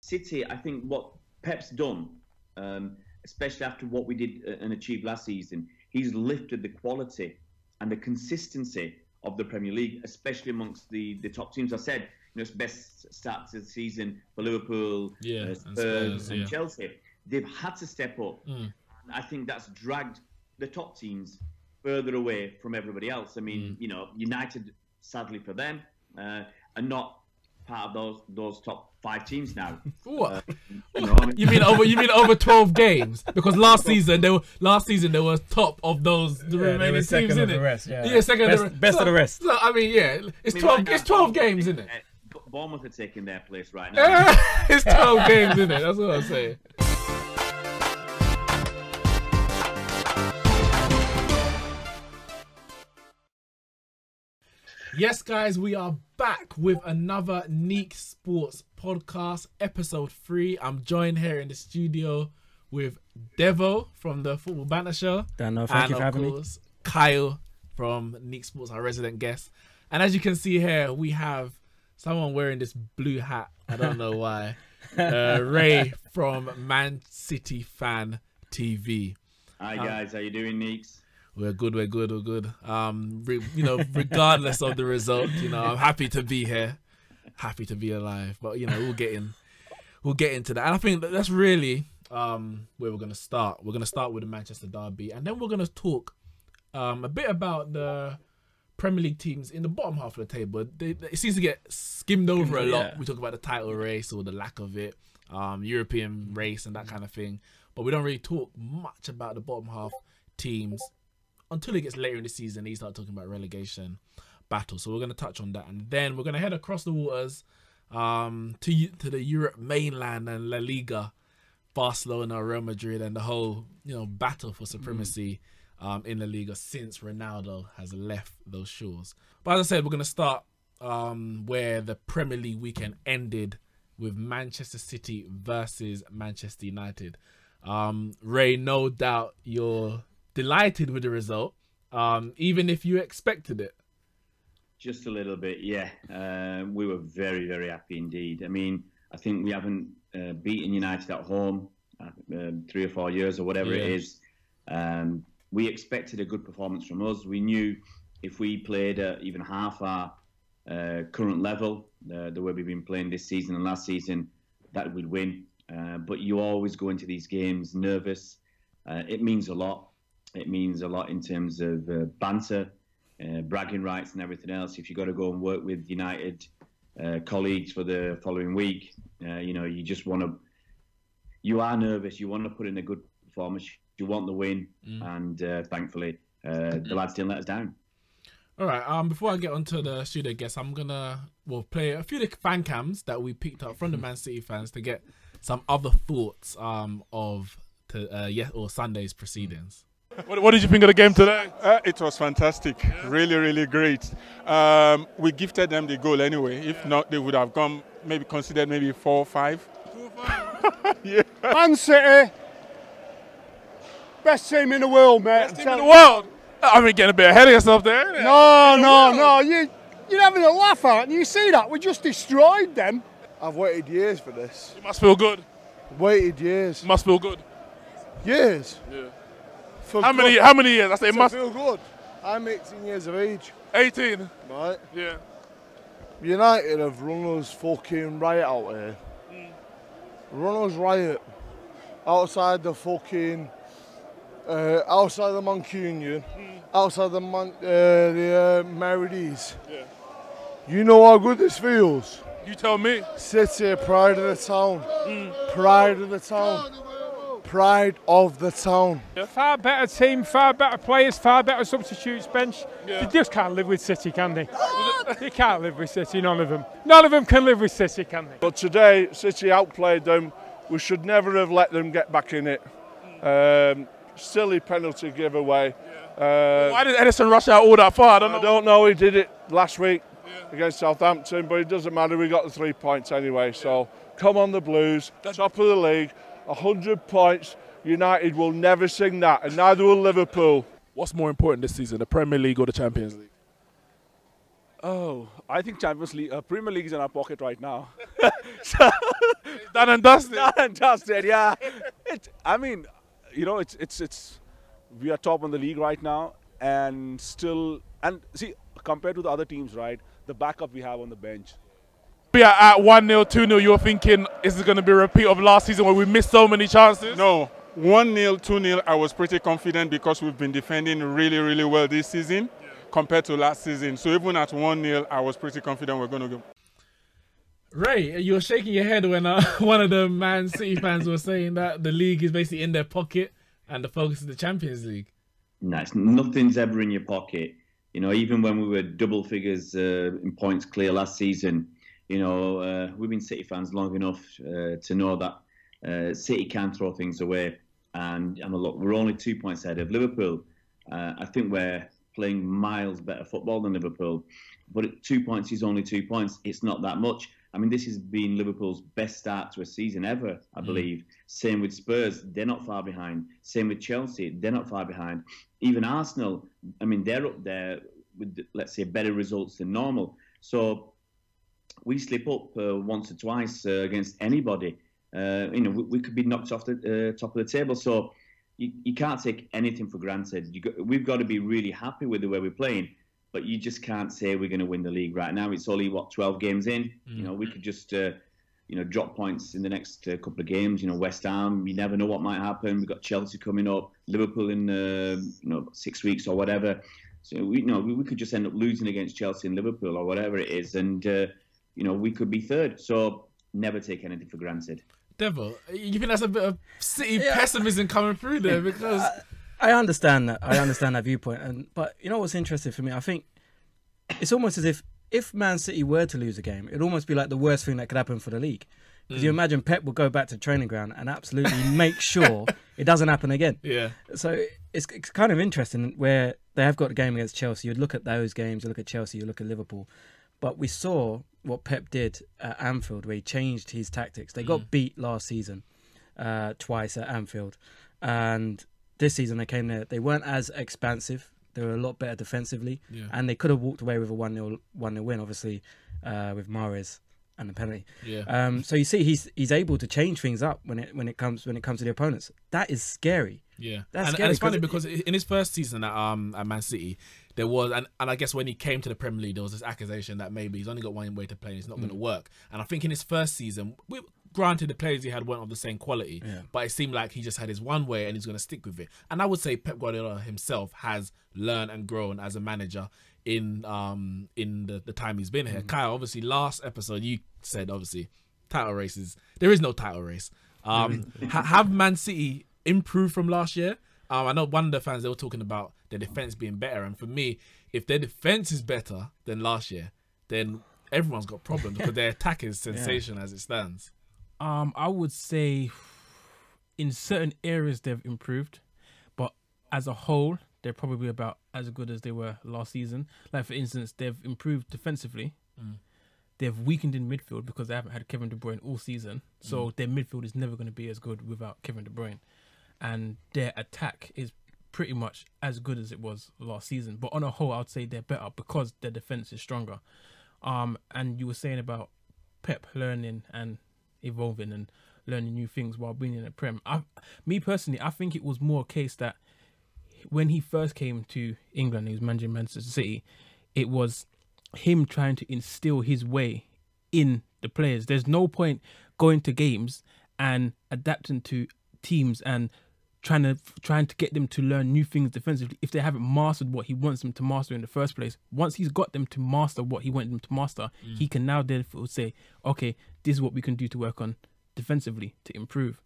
City, I think what Pep's done, especially after what we did and achieved last season, he's lifted the quality and the consistency of the Premier League, especially amongst the top teams. I said, it's best stats of the season for Liverpool, Spurs, and Chelsea. They've had to step up. I think that's dragged the top teams further away from everybody else. I mean, United, sadly for them, are not part of those top 5 teams now. What? You mean over 12 games? Because last season they were top of the remaining teams, second innit? Rest, second of the rest. Best of the rest. So I mean, it's 12 games, isn't it? Bournemouth are taking their place right now. It's 12 games, isn't it? That's what I'm saying. Yes, guys, we are back with another Neeks Sports Podcast, episode 3. I'm joined here in the studio with Devo from the Football Banter Show. Thank you for having me. Kyle from Neeks Sports, our resident guest. And as you can see here, we have someone wearing this blue hat. I don't know why. Ray from Man City Fan TV. Hi, guys. How you doing, Neeks? We're good. Regardless of the result, I'm happy to be here, happy to be alive. But we'll get into that. And I think that's really where we're gonna start. We're gonna start with the Manchester derby, and then we're gonna talk a bit about the Premier League teams in the bottom half of the table. It seems to get skimmed over a lot. We talk about the title race or the lack of it, European race and that kind of thing. But we don't really talk much about the bottom half teams until it gets later in the season. They start talking about relegation battle. So we're going to touch on that. And then we're going to head across the waters to the Europe mainland and La Liga, Barcelona, Real Madrid, and the whole battle for supremacy in La Liga since Ronaldo has left those shores. But as I said, we're going to start where the Premier League weekend ended with Manchester City versus Manchester United. Ray, no doubt you're delighted with the result, even if you expected it. Just a little bit, yeah. We were very, very happy indeed. I mean, I think we haven't beaten United at home 3 or 4 years or whatever it is. We expected a good performance from us. We knew if we played at even half our current level, the way we've been playing this season and last season, that we'd win. But you always go into these games nervous. It means a lot. It means a lot in terms of banter, bragging rights and everything else. If you've got to go and work with United colleagues for the following week, you just want to, you are nervous. You want to put in a good performance. You want the win. And thankfully, the lads didn't let us down. All right. Before I get onto the studio guests, I'm going to play a few of the fan cams that we picked up from the Man City fans to get some other thoughts of Sunday's proceedings. What did you think of the game today? It was fantastic. Yeah. Really, really great. We gifted them the goal anyway. If not, they would have considered maybe 4 or 5. 4 or 5? Yeah. Man City, best team in the world, mate. Best team in the world? I mean, getting a bit ahead of yourself there, isn't it? No. You're having a laugh, aren't you? You see that? We just destroyed them. I've waited years for this. You must feel good. Waited years. You must feel good. Years? Yeah. How many years? I say it must feel good. I'm 18 years of age. 18? Right. Yeah. United have run us fucking riot out here. Run us riot. Outside the fucking... outside the Mancunian. Outside the Merides. Yeah. You know how good this feels? You tell me. City, pride of the town. Pride of the town. Pride of the town. Far better team, far better players, far better substitutes bench. Yeah. They just can't live with City, can they? They can't live with City, none of them. None of them can live with City, can they? But today, City outplayed them. We should never have let them get back in it. Silly penalty giveaway. Why did Edison rush out all that far? I don't know. He did it last week against Southampton, but it doesn't matter. We got the 3 points anyway. So come on, the Blues, top of the league. 100 points. United will never sing that, and neither will Liverpool. What's more important this season, the Premier League or the Champions League? Oh, I think Champions League, Premier League is in our pocket right now. Done and dusted. Done and dusted. Yeah. I mean, it's. We are top in the league right now, and still, and see, compared to the other teams, right? The backup we have on the bench. Be at 1-0, 2-0. You're thinking, is it going to be a repeat of last season where we missed so many chances? No, 1-0, 2-0. I was pretty confident because we've been defending really, really well this season. Compared to last season. So even at 1-0, I was pretty confident we're going to go. Ray, you were shaking your head when one of the Man City fans was saying that the league is basically in their pocket and the focus is the Champions League. No, nothing's ever in your pocket. Even when we were double figures in points clear last season, we've been City fans long enough to know that City can throw things away. And look, we're only 2 points ahead of Liverpool. I think we're playing miles better football than Liverpool, but 2 points is only 2 points. It's not that much. I mean, this has been Liverpool's best start to a season ever, I believe. Same with Spurs, they're not far behind. Same with Chelsea, they're not far behind. Even Arsenal, I mean, they're up there with, let's say, better results than normal. So we slip up once or twice against anybody. We could be knocked off the top of the table. So you can't take anything for granted. We've got to be really happy with the way we're playing, but you just can't say we're going to win the league right now. It's only, 12 games in? We could just, drop points in the next couple of games. West Ham, you never know what might happen. We've got Chelsea coming up, Liverpool in, 6 weeks or whatever. So, we could just end up losing against Chelsea and Liverpool or whatever it is. And, we could be third. So never take anything for granted. Devo, you think that's a bit of City pessimism coming through there? Because I understand that. I understand that viewpoint. But you know what's interesting for me? I think it's almost as if Man City were to lose a game, it'd almost be like the worst thing that could happen for the league. Because you imagine Pep will go back to training ground and absolutely make sure it doesn't happen again. Yeah. So it's kind of interesting where they have got a game against Chelsea. You'd look at those games, you look at Chelsea, you look at Liverpool. But we saw what Pep did at Anfield, where he changed his tactics. They got beat last season twice at Anfield. And this season they came there. They weren't as expansive. They were a lot better defensively. Yeah. And they could have walked away with a 1-0 win, obviously, with Mahrez and the penalty. Yeah. So you see he's able to change things up when it comes to the opponents. That is scary. Yeah. That's and scary. And it's funny because in his first season at Man City, there was, and I guess when he came to the Premier League, there was this accusation that maybe he's only got one way to play and it's not going to work. And I think in his first season, granted the players he had weren't of the same quality, but it seemed like he just had his one way and he's going to stick with it. And I would say Pep Guardiola himself has learned and grown as a manager in the time he's been here. Kyle, obviously last episode you said obviously title races. There is no title race. Have Man City improved from last year? I know one of the fans, they were talking about their defence being better. And for me, if their defence is better than last year, then everyone's got problems because their attack is sensational as it stands. I would say in certain areas they've improved, but as a whole, they're probably about as good as they were last season. Like, for instance, they've improved defensively. They've weakened in midfield because they haven't had Kevin De Bruyne all season. So their midfield is never going to be as good without Kevin De Bruyne. And their attack is pretty much as good as it was last season. But on a whole, I'd say they're better because their defence is stronger. And you were saying about Pep learning and evolving and learning new things while being in the Prem. Me personally, I think it was more a case that when he first came to England, he was managing Manchester City, it was him trying to instill his way in the players. There's no point going to games and adapting to teams and trying to get them to learn new things defensively if they haven't mastered what he wants them to master in the first place. Once he's got them to master what he wants them to master, he can now therefore say, okay, this is what we can do to work on defensively to improve.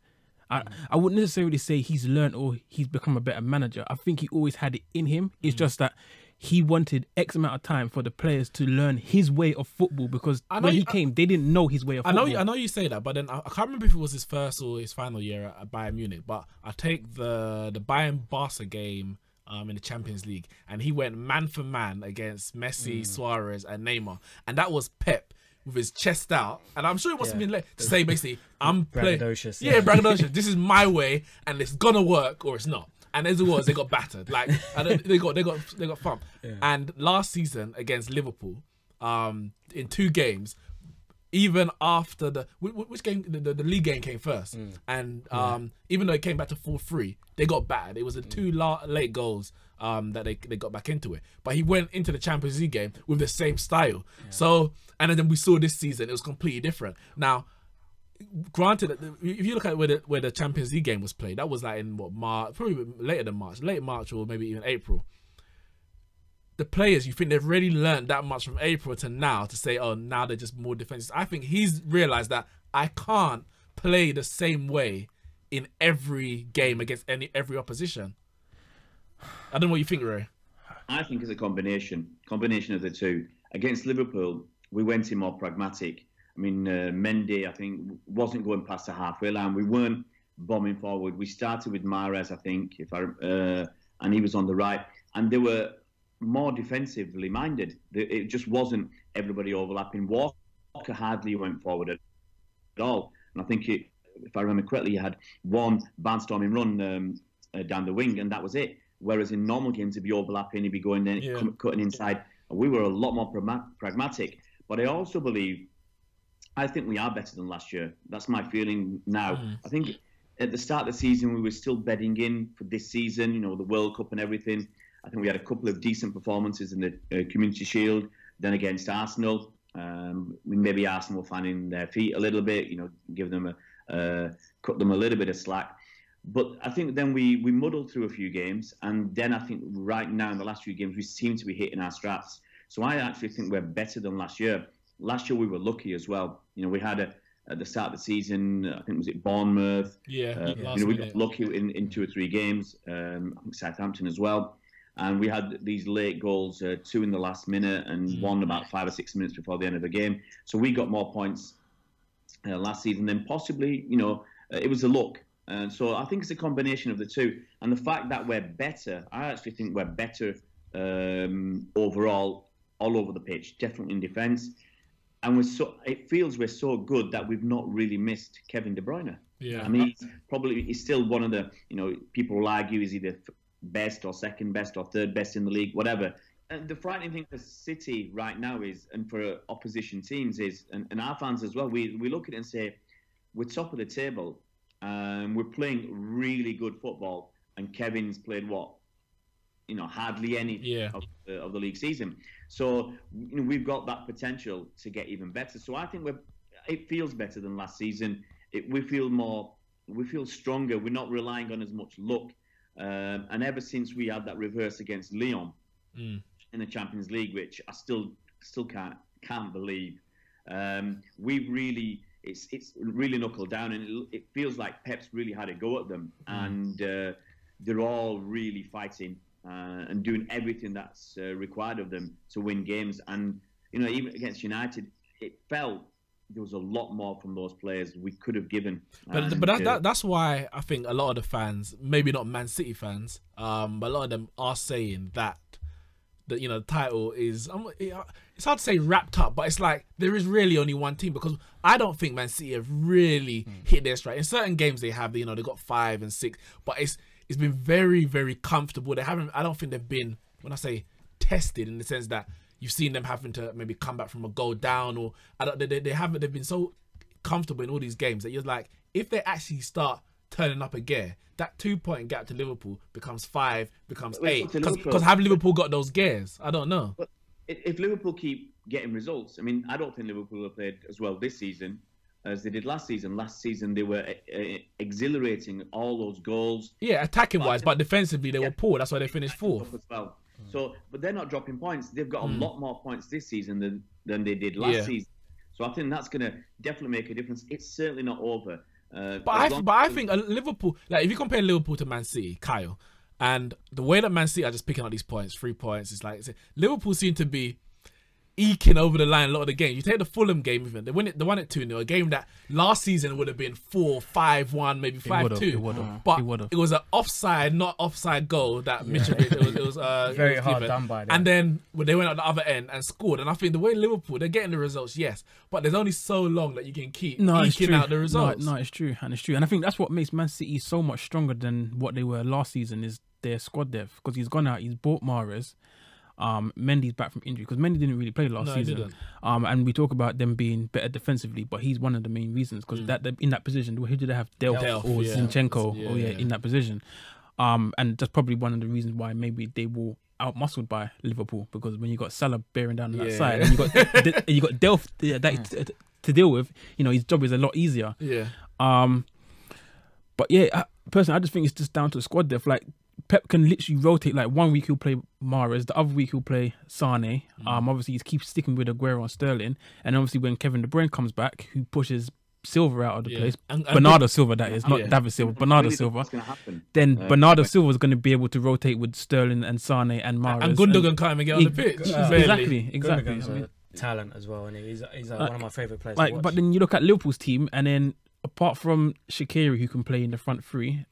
I wouldn't necessarily say he's learned or he's become a better manager. I think he always had it in him. It's just that he wanted X amount of time for the players to learn his way of football because when he came, they didn't know his way of football. I know you say that, but then I can't remember if it was his first or his final year at Bayern Munich, but I take the Bayern-Barca game in the Champions League, and he went man for man against Messi, Suarez, and Neymar, and that was Pep with his chest out, and I'm sure it must have been to say basically, I'm playing, braggadocious. This is my way, and it's gonna work or it's not. And as it was, they got battered. Like they got thumped. Yeah. And last season against Liverpool, in 2 games. Even after which game, the league game came first, and even though it came back to 4-3, they got battered. It was the 2 late goals that they got back into it. But he went into the Champions League game with the same style. Yeah. So, and then we saw this season it was completely different. Now, granted, if you look at where the Champions League game was played, that was like in March, probably later than March, late March or maybe even April. The players, you think they've really learned that much from April to now to say, oh, now they're just more defensive. I think he's realised that I can't play the same way in every game against every opposition. I don't know what you think, Ray. I think it's a combination of the two. Against Liverpool, we went in more pragmatic. I mean, Mendy, I think, wasn't going past the halfway line. We weren't bombing forward. We started with Mahrez, I think, and he was on the right. And they were more defensively minded. It just wasn't everybody overlapping. Walker hardly went forward at all. And I think, if I remember correctly, he had one barnstorming run down the wing, and that was it. Whereas in normal games, he'd be overlapping, he'd be going in, cutting inside. We were a lot more pragmatic. But I think we are better than last year. That's my feeling now. I think at the start of the season, we were still bedding in for this season, you know, the World Cup and everything. I think we had a couple of decent performances in the Community Shield, then against Arsenal. Maybe Arsenal were finding their feet a little bit, you know, give them cut them a little bit of slack. But I think then we muddled through a few games, and then I think right now in the last few games we seem to be hitting our straps. So I actually think we're better than last year. Last year we were lucky as well. You know, we had at the start of the season, I think was it Bournemouth. We got lucky in 2 or 3 games. I think Southampton as well. And we had these late goals, 2 in the last minute and 1 about 5 or 6 minutes before the end of the game. So we got more points last season than possibly, you know, it was a luck. And so I think it's a combination of the two. And the fact that we're better, I actually think we're better overall, all over the pitch, definitely in defence. And it feels we're so good that we've not really missed Kevin De Bruyne. Yeah. I mean, he's still one of the, you know, people will argue is either best or second best or third best in the league, whatever. And the frightening thing for City right now is, and for opposition teams is, and our fans as well, we look at it and say, we're top of the table, we're playing really good football, and Kevin's played what? You know, hardly any of the league season. So, you know, we've got that potential to get even better. So I think it feels better than last season. We feel stronger. We're not relying on as much luck. And ever since we had that reverse against Lyon in the Champions League, which I still can't believe, we've really it's really knuckled down, and it feels like Pep's really had a go at them, and they're all really fighting and doing everything that's required of them to win games. And you know, even against United, it felt there was a lot more from those players we could have given. But that's why I think a lot of the fans, maybe not Man City fans, but a lot of them are saying that you know, the title is, it's hard to say wrapped up, but it's like there is really only one team, because I don't think Man City have really hit their stride. In certain games they have, you know, they got 5 and 6, but it's been very, very comfortable. I don't think they've been, when I say tested, in the sense that you've seen them having to maybe come back from a goal down, or they've been so comfortable in all these games that you're like, if they actually start turning up a gear, that 2-point gap to Liverpool becomes 5, becomes 8. Because have Liverpool got those gears? I don't know. But if Liverpool keep getting results, I mean, I don't think Liverpool have played as well this season as they did last season. Last season they were exhilarating, all those goals. Yeah, attacking wise, but defensively they were poor. That's why they finished 4th. As well. So, but they're not dropping points. They've got a lot more points this season than they did last season. So I think that's going to definitely make a difference. It's certainly not over. But I think Liverpool, like if you compare Liverpool to Man City, Kyle, and the way that Man City are just picking up these points, 3 points, it's like Liverpool seem to be eking over the line a lot of the games. You take the Fulham game, even they won it 2-0, a game that last season would have been 4-5-1, maybe 5-2. But it was an offside, not offside goal that Mitrovic. It was very hard done by them. And then when they went at the other end and scored, and I think the way Liverpool, they're getting the results, yes, but there's only so long that you can keep eking out the results. No, it's true, and I think that's what makes Man City so much stronger than what they were last season, is their squad depth, because he's gone out, he's bought Mahrez. Mendy's back from injury because Mendy didn't really play last season. He didn't. And we talk about them being better defensively, but he's one of the main reasons because in that position, who did they have? Delph or Zinchenko? In that position. And that's probably one of the reasons why maybe they will outmuscled by Liverpool, because when you got Salah bearing down on that side and you got Delph to deal with, his job is a lot easier. Yeah. But yeah, personally, I just think it's just down to the squad depth. Like Pep can literally rotate. Like 1 week he'll play Mahrez, the other week he'll play Sane. Obviously he keeps sticking with Aguero and Sterling, and obviously when Kevin De Bruyne comes back, who pushes Silva out of the place, Bernardo Silva that is, not David Silva, Bernardo Silva. Then Bernardo Silva is going to be able to rotate with Sterling and Sane and Mahrez. And Gundogan can't even get on the pitch. Exactly. Gundogan's talent as well, and he's one of my favourite players to watch. But then you look at Liverpool's team, and then apart from Shaqiri, who can play in the front three,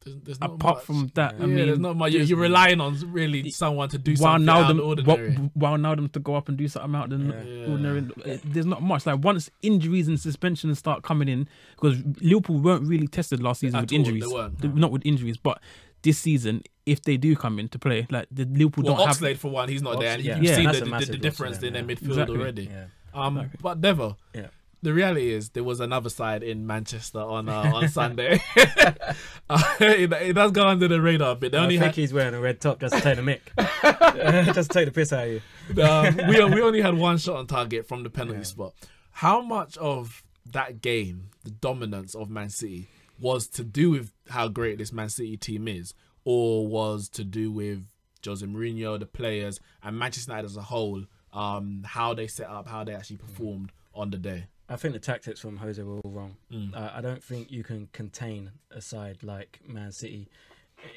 there's not apart much. from that, I mean, there's not much. You're relying on really someone to do something out of the ordinary. While now them to go up and do something out of the ordinary. There's not much. Like once injuries and suspensions start coming in, because Liverpool weren't really tested last season with injuries. They weren't. Not with injuries, but this season, if they do come into play, like the Liverpool don't have. Oxlade for one, he's not there, and you can see the difference in their midfield already. Yeah. But Devo. Yeah. The reality is there was another side in Manchester on Sunday. It does go under the radar a bit. I think he's wearing a red top just to take the mick. Just to take the piss out of you. We only had one shot on target from the penalty spot. How much of that game, the dominance of Man City, was to do with how great this Man City team is, or was to do with Jose Mourinho, the players, and Manchester United as a whole, how they set up, how they actually performed on the day? I think the tactics from Jose were all wrong. I don't think you can contain a side like Man City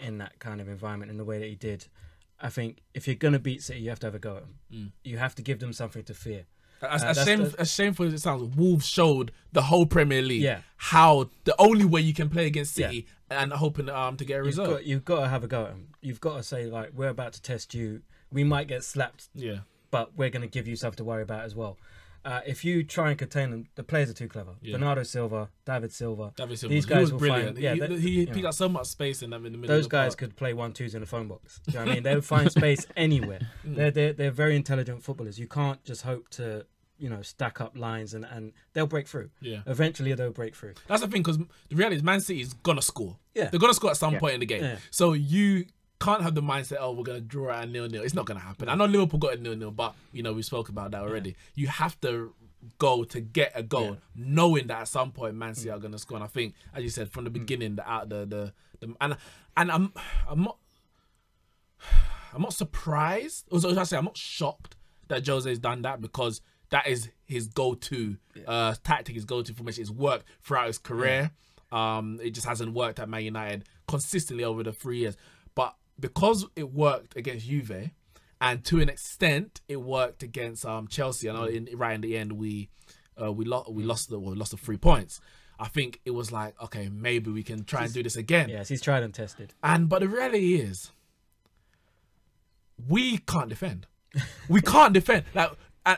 in that kind of environment in the way that he did. I think if you're going to beat City, you have to have a go at them. You have to give them something to fear. As shameful as it sounds, Wolves showed the whole Premier League how the only way you can play against City and hoping to get a result. You've got to have a go at them. You've got to say, like, we're about to test you. We might get slapped, but we're going to give you something to worry about as well. If you try and contain them, the players are too clever. Bernardo Silva, David Silva. These guys were brilliant. He picked up so much space in the middle. Those guys could play 1-2s in a phone box. Do you know what I mean? They would find space anywhere. They're very intelligent footballers. You can't just hope to stack up lines and they'll break through. Eventually they'll break through. That's the thing, because the reality is Man City is gonna score. They're gonna score at some point in the game. So you can't have the mindset, we're going to draw at a 0-0. It's not going to happen. I know Liverpool got a 0-0, but, we spoke about that already. You have to go to get a goal, knowing that at some point Man City are going to score. And I think, as you said, from the beginning, I'm not surprised. Also, I'm not shocked that Jose's done that, because that is his go-to tactic, his go-to formation. It's worked throughout his career. It just hasn't worked at Man United consistently over the 3 years. But because it worked against Juve, and to an extent it worked against Chelsea. I know right in the end we lost the 3 points. I think it was like, okay, maybe we can try and do this again. Yes, he's tried and tested. But the reality is, we can't defend. We can't defend. Like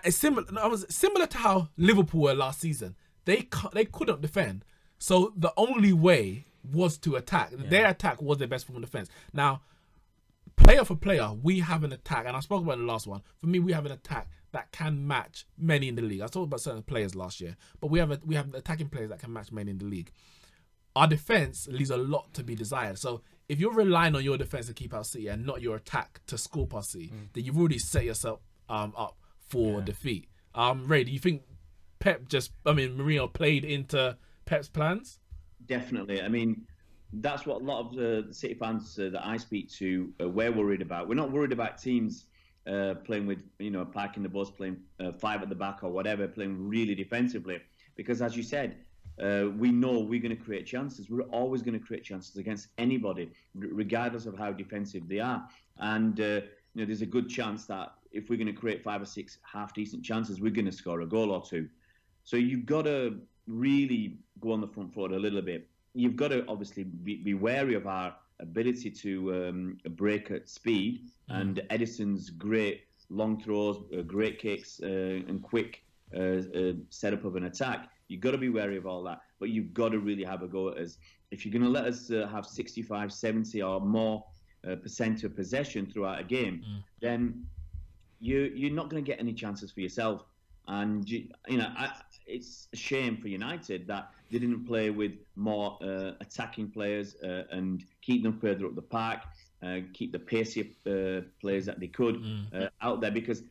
it's similar to how Liverpool were last season. They couldn't defend. So the only way was to attack. Their attack was their best form of defense. Now, player for player, we have an attack, and I spoke about it in the last one. For me, we have an attack that can match many in the league. I talked about certain players last year, but we have attacking players that can match many in the league. Our defense leaves a lot to be desired. So if you're relying on your defense to keep out City and not your attack to score past City, then you've already set yourself up for defeat. Ray, do you think Mourinho played into Pep's plans? Definitely. I mean, that's what a lot of the City fans that I speak to we're worried about. We're not worried about teams playing with, parking the bus, playing 5 at the back or whatever, playing really defensively. Because as you said, we know we're going to create chances. We're always going to create chances against anybody, regardless of how defensive they are. And there's a good chance that if we're going to create 5 or 6 half-decent chances, we're going to score a goal or 2. So you've got to really go on the front foot a little bit. You've got to obviously be wary of our ability to break at speed, and Edison's great long throws, great kicks, and quick setup of an attack. You've got to be wary of all that, but you've got to really have a go at us. If you're going to let us have 65, 70 or more percent of possession throughout a game, then you're not going to get any chances for yourself. And it's a shame for United that they didn't play with more attacking players and keep them further up the park, keep the pacier players that they could out there, because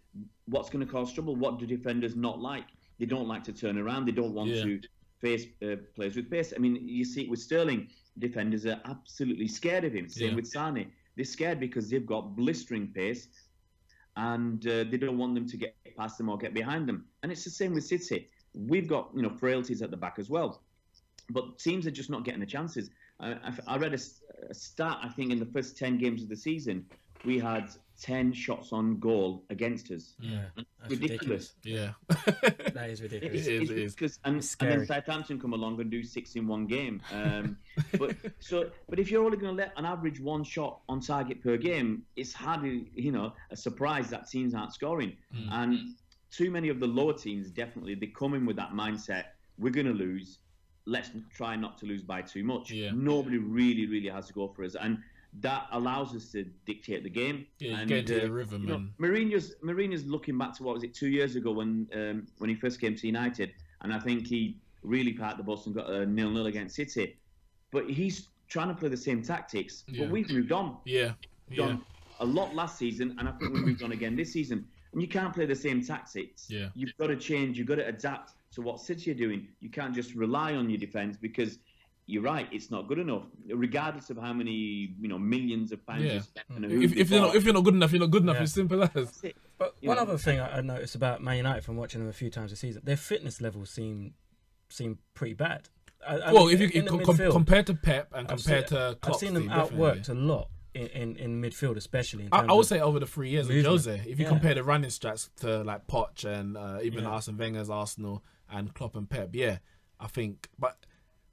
what's going to cause trouble? What do defenders not like? They don't like to turn around. They don't want to face players with pace. I mean, you see it with Sterling. Defenders are absolutely scared of him. Same with Sane. They're scared because they've got blistering pace, and they don't want them to get past them or get behind them. And it's the same with City. We've got frailties at the back as well, but teams are just not getting the chances. I read a stat. I think in the first 10 games of the season, we had 10 shots on goal against us. Yeah, that's ridiculous. Yeah, that is ridiculous. It is. And then Southampton come along and do 6 in one game. But if you're only going to let an average 1 shot on target per game, it's hardly a surprise that teams aren't scoring. And too many of the lower teams, definitely, they come in with that mindset: we're going to lose. Let's try not to lose by too much. Nobody really has to go for us, and that allows us to dictate the game. And get into the rhythm. Mourinho's looking back to, what was it, 2 years ago when he first came to United, and I think he really parked the bus and got a 0-0 against City. But he's trying to play the same tactics. But we've moved on. We've done a lot last season, and I think we moved on again this season. And you can't play the same tactics. You've got to change. You've got to adapt to what City are doing. You can't just rely on your defence, because you're right, it's not good enough, regardless of how many millions of pounds you spend. If you're not good enough, you're not good enough. It's simple as. But one other thing I noticed about Man United from watching them a few times this season, their fitness levels seem pretty bad. If you compared to Pep and compared to Klopp, I've seen them outworked a lot in midfield, especially. I would say over the 3 years of Jose, if you compare the running strats to like Poch and even Arsene Wenger's Arsenal and Klopp and Pep, I think, but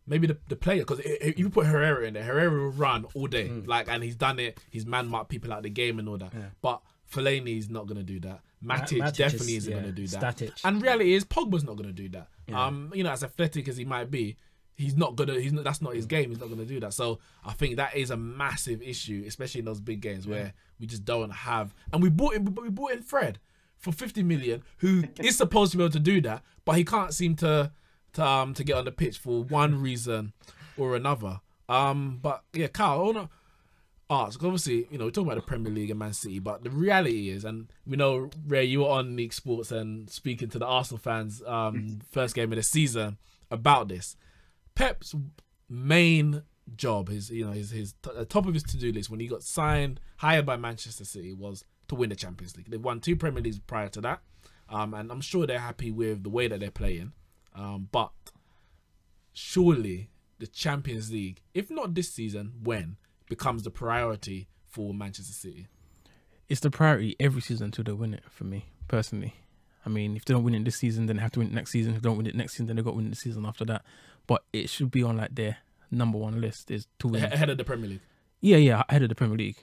maybe the player, because if you put Herrera in there, Herrera will run all day, and he's done it. He's man-marked people out of the game and all that. But Fellaini's not going to do that. Matic definitely isn't going to do that. Static. And reality is, Pogba's not going to do that. As athletic as he might be, he's not gonna. That's not his game. He's not gonna do that. So I think that is a massive issue, especially in those big games where we just don't have. And we bought in Fred for 50 million, who is supposed to be able to do that, but he can't seem to get on the pitch for one reason or another. But yeah, Carl, I want to ask. Obviously, we're talking about the Premier League and Man City, but the reality is, and we know, Ray, you were on Neeks Sports and speaking to the Arsenal fans first game of the season about this. Pep's main job, his top of his to-do list when he got hired by Manchester City, was to win the Champions League. They've won 2 Premier Leagues prior to that, and I'm sure they're happy with the way that they're playing. But surely the Champions League, if not this season, when, becomes the priority for Manchester City? It's the priority every season until they win it, for me, personally. I mean, if they don't win it this season, then they have to win it next season. If they don't win it next season, then they've got to win it the season after that. But it should be on their number one list, is to win. Ahead of the Premier League? Yeah, ahead of the Premier League.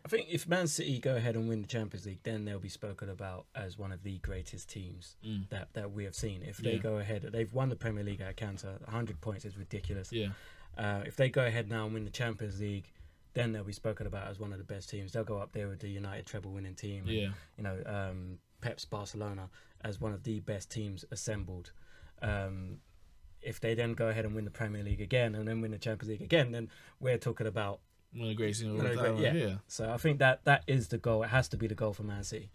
I think if Man City go ahead and win the Champions League, then they'll be spoken about as one of the greatest teams that we have seen. If they go ahead, they've won the Premier League at a canter. 100 points is ridiculous. If they go ahead now and win the Champions League, then they'll be spoken about as one of the best teams. They'll go up there with the United treble-winning team. And, Pep's Barcelona as one of the best teams assembled. If they then go ahead and win the Premier League again and then win the Champions League again, then we're talking about one of the greatest teams of all time. So I think that is the goal. It has to be the goal for Man City.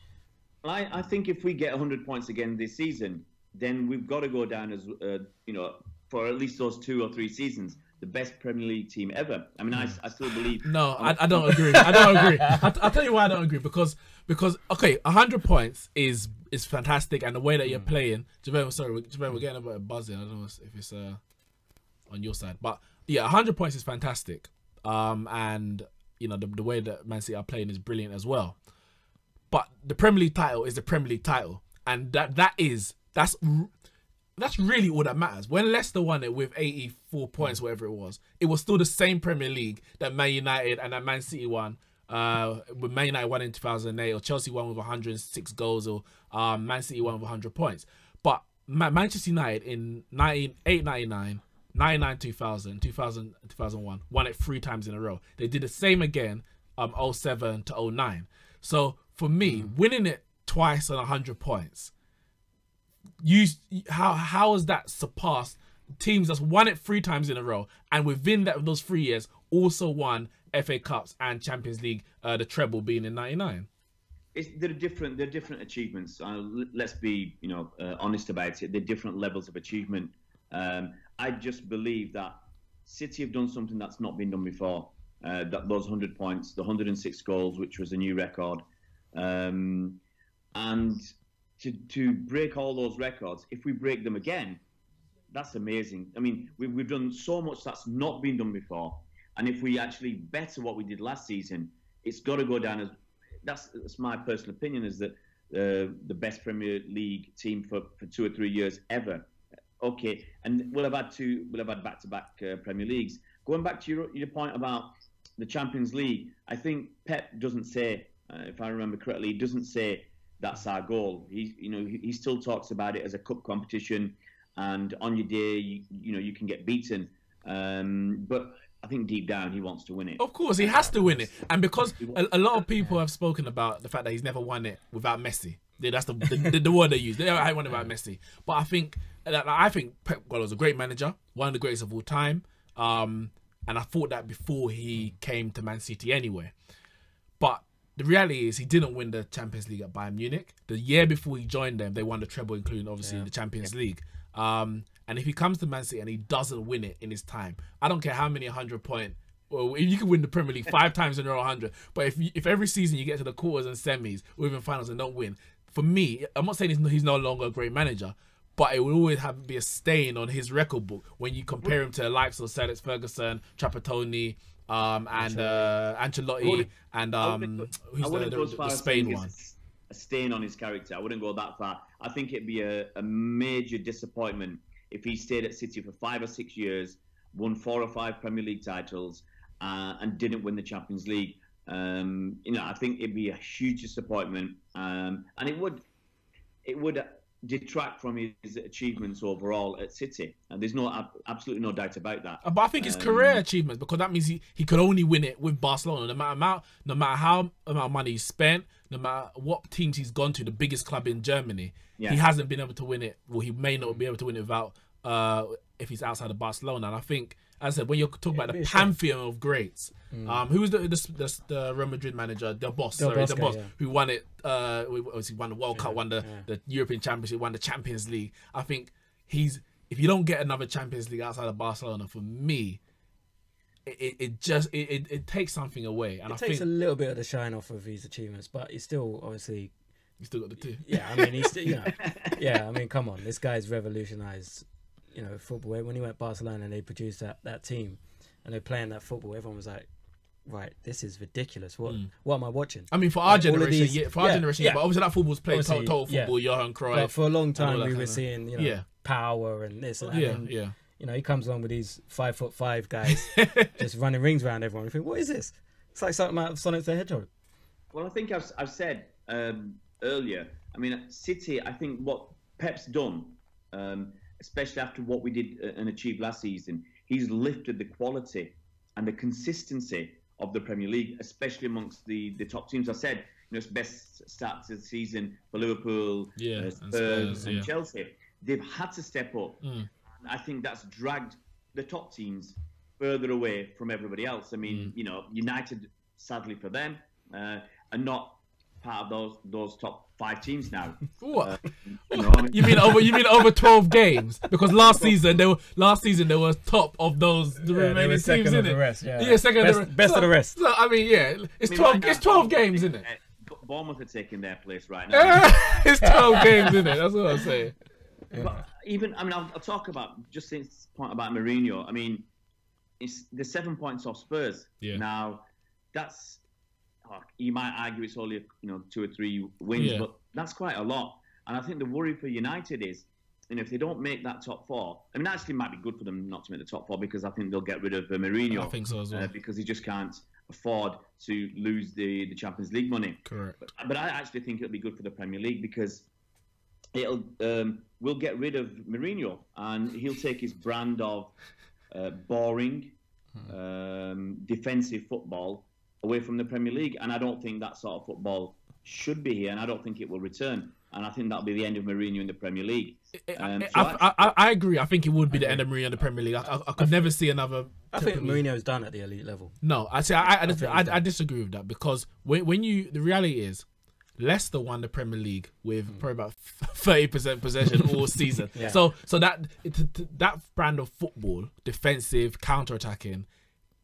I think if we get 100 points again this season, then we've got to go down as for at least those 2 or 3 seasons, the best Premier League team ever. I mean, I still believe. No, I don't agree. I don't agree. I'll tell you why I don't agree. Because okay, 100 points is fantastic, and the way that you're playing. Javon, we're getting a bit of buzzing. I don't know if it's on your side, but yeah, 100 points is fantastic. And the way that Man City are playing is brilliant as well. But the Premier League title is the Premier League title, and that's really all that matters. When Leicester won it with 84 points, whatever it was still the same Premier League that Man United and that Man City won. When Man United won in 2008, or Chelsea won with 106 goals, or Man City won with 100 points. But Manchester United in 1998-99 99, 2000, 2000, 2001, won it 3 times in a row. They did the same again, 07 to 09. So for me, winning it twice on 100 points, how has that surpassed teams that's won it 3 times in a row, and within those 3 years also won FA Cups and Champions League, the treble being in 99? They're different achievements. Let's be honest about it. They're different levels of achievement. I just believe that City have done something that's not been done before. That those 100 points, the 106 goals, which was a new record, and to break all those records, if we break them again, that's amazing. I mean, we've done so much that's not been done before, and if we actually better what we did last season, it's got to go down as that's my personal opinion, is that the best Premier League team for 2 or 3 years ever. Okay, and we'll have had back-to-back Premier Leagues. Going back to your point about the Champions League, I think Pep doesn't say, if I remember correctly, he doesn't say that's our goal. He still talks about it as a cup competition, and on your day, you can get beaten. But I think deep down he wants to win it. Of course, he has to win it, and because a lot of people have spoken about the fact that he's never won it without Messi. That's the word they use. They don't won it without Messi. But I think Pep Guardiola was a great manager, one of the greatest of all time. And I thought that before he came to Man City anyway. But the reality is he didn't win the Champions League at Bayern Munich. The year before he joined them, they won the treble, including obviously the Champions League. And if he comes to Man City and he doesn't win it in his time, I don't care how many 100-point. Well, you can win the Premier League 5 times in a row, 100. But if every season you get to the quarters and semis or even finals and don't win, for me, I'm not saying he's no longer a great manager, but it will always be a stain on his record book when you compare him to the likes of Sir Alex Ferguson, Trapattoni, and Ancelotti, and who's the Spain one. A stain on his character. I wouldn't go that far. I think it'd be a major disappointment if he stayed at City for 5 or 6 years, won 4 or 5 Premier League titles, and didn't win the Champions League. I think it'd be a huge disappointment, and it would detract from his achievements overall at City, and there's absolutely no doubt about that. But I think his career achievements, because that means he could only win it with Barcelona, no matter how amount of money he spent, no matter what teams he's gone to, the biggest club in Germany, he hasn't been able to win it. Well, he may not be able to win it without if he's outside of Barcelona. And I think, as I said, when you're talking about the pantheon of greats, who was the Real Madrid manager, the boss, who won it? He won the World Cup, won the European Championship, won the Champions League. I think if you don't get another Champions League outside of Barcelona, for me, it takes something away. And it takes a little bit of the shine off of his achievements, but he's still obviously. He's still got the 2. Yeah, I mean, he's still, I mean, come on, this guy's revolutionised. Football. When he went to Barcelona and they produced that team and they're playing that football, everyone was like, right, this is ridiculous. What am I watching? I mean, for our generation, but obviously that football was playing total football, Johan Cruyff. But for a long time we were seeing, power and this and that. He comes along with these 5'5" guys just running rings around everyone. You think, what is this? It's like something out of Sonic the Hedgehog. Well, I think I've said earlier, I mean, City, I think what Pep's done, especially after what we did and achieved last season, he's lifted the quality and the consistency of the Premier League, especially amongst the top teams. I said, it's best start to the season for Liverpool, Spurs and Chelsea. They've had to step up. I think that's dragged the top teams further away from everybody else. I mean, United, sadly for them, are not part of those top 5 teams now. What? You mean over 12 games? Because last season they were top of the remaining teams, isn't it? Second of the rest. Best of the rest. So, I mean, it's 12. It's 12 games, isn't it? Bournemouth are taking their place right now. It's 12 games, isn't it? That's what I'm saying. But I'll talk about just this point about Mourinho. I mean, it's the 7 points off Spurs. Yeah. Now, that's. You might argue it's only 2 or 3 wins, but that's quite a lot. And I think the worry for United is, if they don't make that top 4, I mean, actually, it might be good for them not to make the top 4 because I think they'll get rid of Mourinho. I think so as well. Because he just can't afford to lose the Champions League money. Correct. But I actually think it'll be good for the Premier League because we'll get rid of Mourinho, and he'll take his brand of boring, defensive football away from the Premier League. And I don't think that sort of football should be here, and I don't think it will return. And I think that'll be the end of Mourinho in the Premier League. I agree. I think it would be the end of Mourinho in the Premier League. I could never see another. I think Mourinho's done at the elite level. No, I disagree with that, because when the reality is, Leicester won the Premier League with probably about 30% possession all season. Yeah. So that brand of football, defensive, counter-attacking,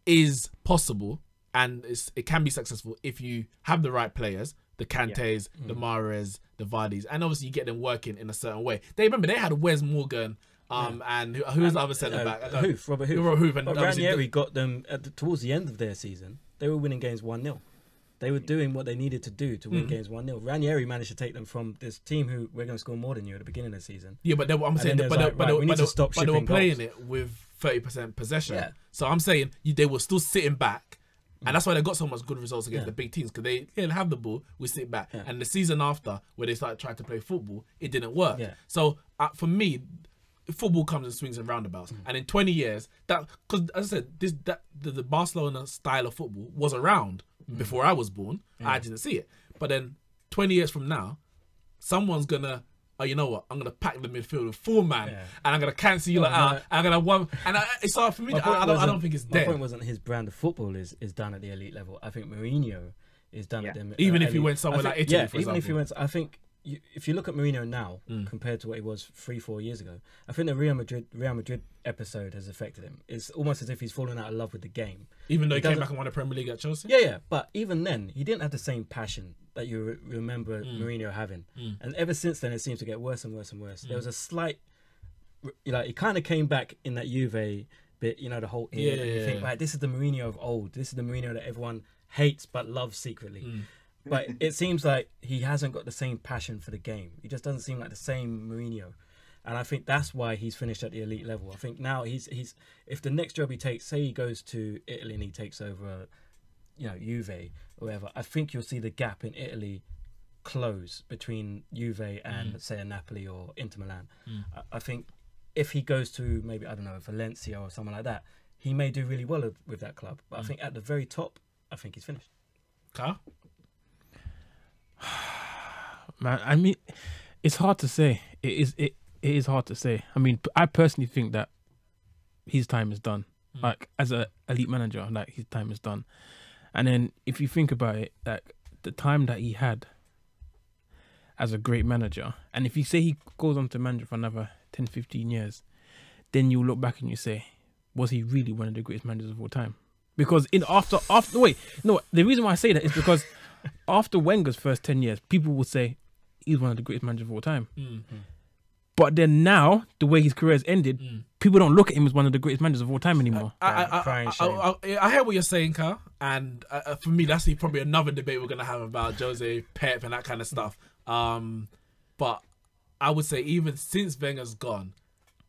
is possible, and it can be successful if you have the right players. The Kantés, the Mahrez, the Vardys, and obviously you get them working in a certain way. They had Wes Morgan, and who was the other centre back? Robert Hoof. And Ranieri got them towards the end of their season. They were winning games 1-0. They were doing what they needed to do to win games 1-0. Ranieri managed to take them from this team who we're going to score more than you at the beginning of the season. Yeah, but they were playing it with 30% possession. Yeah. So I'm saying they were still sitting back. And that's why they got so much good results against the big teams, because they have the ball, we sit back. Yeah. And the season after, where they started trying to play football, it didn't work. Yeah. So for me, football comes in swings and roundabouts. And in 20 years, because as I said, the Barcelona style of football was around before I was born. I didn't see it. But then 20 years from now, someone's gonna, you know what? I'm gonna pack the midfield with 4 man, and I'm gonna cancel you out. And I'm gonna one. And it's hard for me. I don't think it's dead. My point wasn't his brand of football is done at the elite level. I think Mourinho is done at the even if he went somewhere like Italy, for example. If he went, I think if you look at Mourinho now compared to what he was 3-4 years ago, I think the Real Madrid episode has affected him. It's almost as if he's fallen out of love with the game. Even though he came back and won the Premier League at Chelsea. Yeah. But even then, he didn't have the same passion that you remember Mourinho having. And ever since then, it seems to get worse and worse and worse. There was a slight, he kind of came back in that Juve bit, the whole era. You think, right, this is the Mourinho of old. This is the Mourinho that everyone hates but loves secretly. But it seems like he hasn't got the same passion for the game. He just doesn't seem like the same Mourinho. And I think that's why he's finished at the elite level. I think now he's if the next job he takes, say he goes to Italy and he takes over, Juve or whatever, I think you'll see the gap in Italy close between Juve and, say, a Napoli or Inter Milan. I think if he goes to maybe, I don't know, Valencia or someone like that, he may do really well with that club. But I think at the very top, I think he's finished. Carl? Man, I mean, it's hard to say. It is hard to say. I mean, I personally think that his time is done. Like, as an elite manager, like, his time is done. And then if you think about it, like, the time that he had as a great manager, and if you say he goes on to manage for another 10, 15 years, then you look back and you say, was he really one of the greatest managers of all time? Because the reason why I say that is because after Wenger's first 10 years, people will say he's one of the greatest managers of all time. But then now, the way his career has ended, people don't look at him as one of the greatest managers of all time anymore. I hear what you're saying, Carl. And for me, that's probably another debate we're going to have about Jose, Pep, and that kind of stuff. But I would say even since Wenger's gone,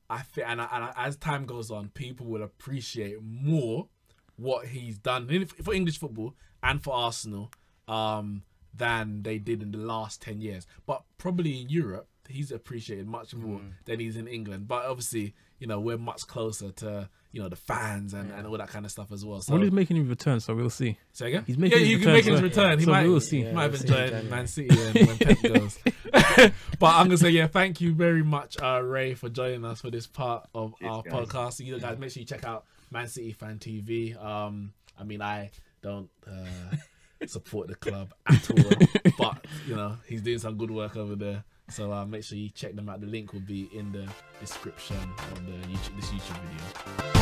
I think, and as time goes on, people will appreciate more what he's done for English football and for Arsenal than they did in the last 10 years. But probably in Europe, he's appreciated much more than he's in England. But obviously, we're much closer to, the fans and all that kind of stuff as well. So, well, he's making his return, so we'll see. Say again? He's making his return. We'll see. He might have enjoyed Man City when Pep goes. But I'm going to say, thank you very much, Ray, for joining us for this part of our podcast. So you guys, make sure you check out Man City Fan TV. I mean, I don't support the club at all, but he's doing some good work over there. So make sure you check them out. The link will be in the description of this YouTube video.